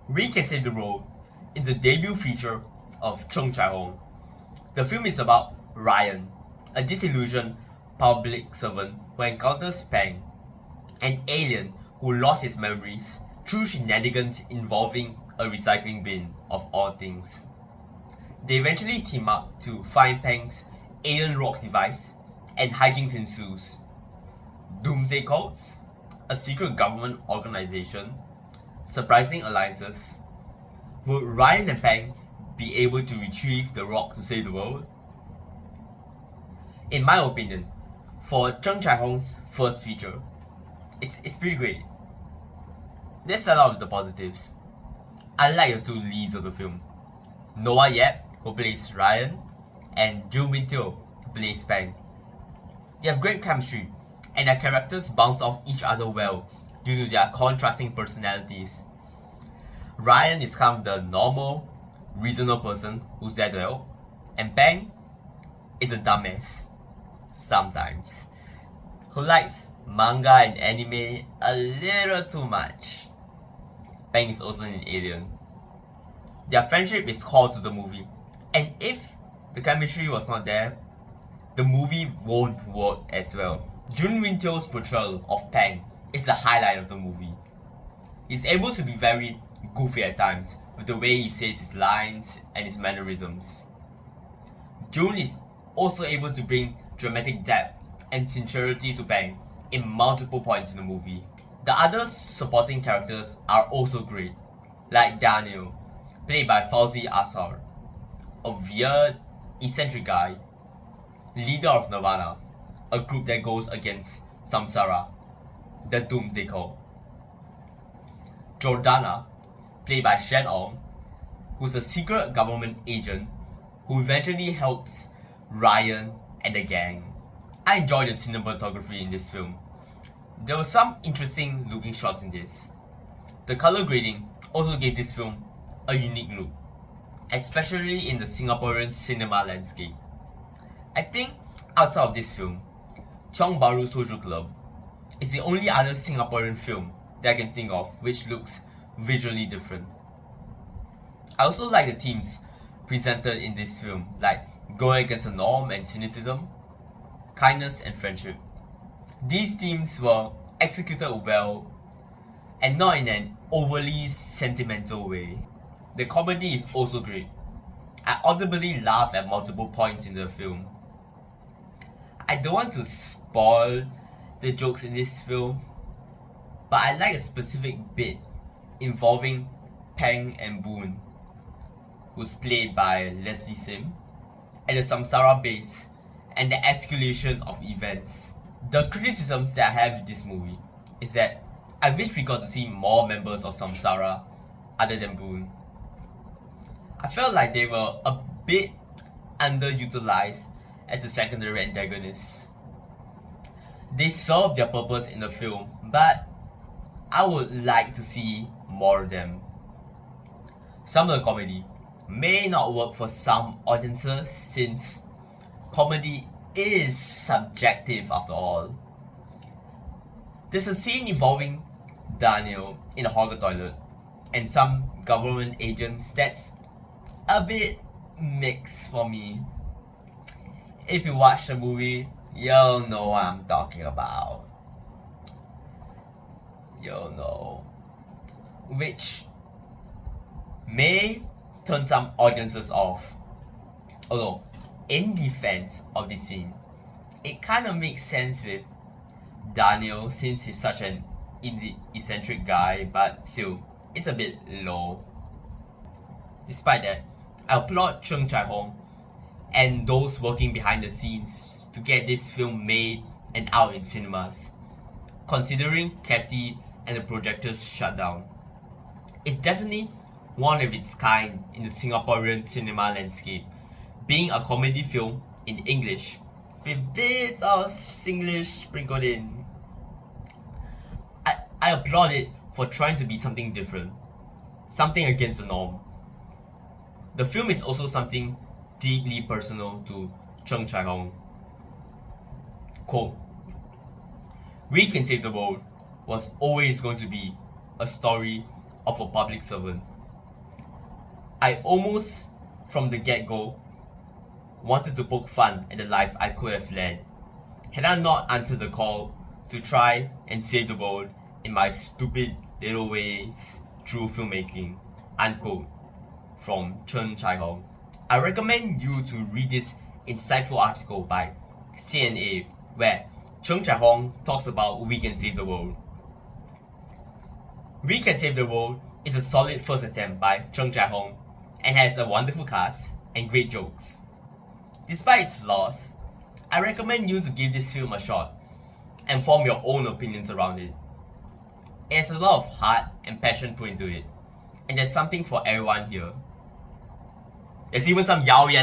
We Can Save the World is a debut feature of Chung Chai-hong. The film is about Ryan, a disillusioned public servant who encounters Peng, an alien who lost his memories through shenanigans involving a recycling bin of all things. They eventually team up to find Peng's alien rock device, and hijinks ensues. Doomsday cults, a secret government organization, surprising alliances. Would Ryan and Peng be able to retrieve the rock to save the world? In my opinion, for Chung Chai-hong's first feature, it's pretty great. Let's start out with the positives. I like the two leads of the film. Noah Yap, who plays Ryan, and Jun Win-teo, who plays Peng. They have great chemistry, and their characters bounce off each other well due to their contrasting personalities. Ryan is kind of the normal, reasonable person who's there to help, and Peng is a dumbass, sometimes, who likes manga and anime a little too much. Peng is also an alien. Their friendship is core to the movie, and if the chemistry was not there, the movie won't work as well. Jun Win-teo's portrayal of Peng is the highlight of the movie. He's able to be very goofy at times with the way he says his lines and his mannerisms. Jun is also able to bring dramatic depth and sincerity to Peng in multiple points in the movie. The other supporting characters are also great, like Daniel, played by Fauzi Asar, a weird, eccentric guy, leader of Nirvana, a group that goes against Samsara, the Doomsday Cult. Jordana, played by Shen Ong, who's a secret government agent who eventually helps Ryan and the gang. I enjoyed the cinematography in this film. There were some interesting looking shots in this. The color grading also gave this film a unique look, especially in the Singaporean cinema landscape. I think outside of this film, Tiong Bahru Social Club is the only other Singaporean film that I can think of which looks visually different. I also like the themes presented in this film, like going against the norm and cynicism, kindness and friendship. These themes were executed well and not in an overly sentimental way. The comedy is also great. I audibly laugh at multiple points in the film. I don't want to spoil the jokes in this film, but I like a specific bit involving Peng and Boon, who's played by Leslie Sim, at the Samsara base and the escalation of events. The criticisms that I have with this movie is that I wish we got to see more members of Samsara other than Boon. I felt like they were a bit underutilized as a secondary antagonists. They served their purpose in the film, but I would like to see more of them. Some of the comedy may not work for some audiences since comedy is subjective after all. There's a scene involving Daniel in a hawker toilet and some government agents that's a bit mixed for me. If you watch the movie, you'll know what I'm talking about. You'll know. Which may turn some audiences off. Although, in defense of this scene, it kind of makes sense with Daniel since he's such an eccentric guy, but still, it's a bit low. Despite that, I applaud Chung Chai-hong and those working behind the scenes to get this film made and out in cinemas, considering Cathy and the projectors shut down. It's definitely one of its kind in the Singaporean cinema landscape, being a comedy film in English with bits of Singlish sprinkled in. I applaud it for trying to be something different, something against the norm. The film is also something deeply personal to Chung Chai-hong. Quote, "We Can Save the World was always going to be a story of a public servant I almost, from the get-go, wanted to poke fun at the life I could have led had I not answered the call to try and save the world in my stupid little ways through filmmaking. Unquote. From Chun Chai Hong. I recommend you to read this insightful article by CNA where Chung Chai Hong talks about We Can Save the World. We Can Save the World is a solid first attempt by Chung Chai Hong and has a wonderful cast and great jokes. Despite its flaws, I recommend you to give this film a shot and form your own opinions around it. It has a lot of heart and passion put into it, and there's something for everyone here. There's even some 谣言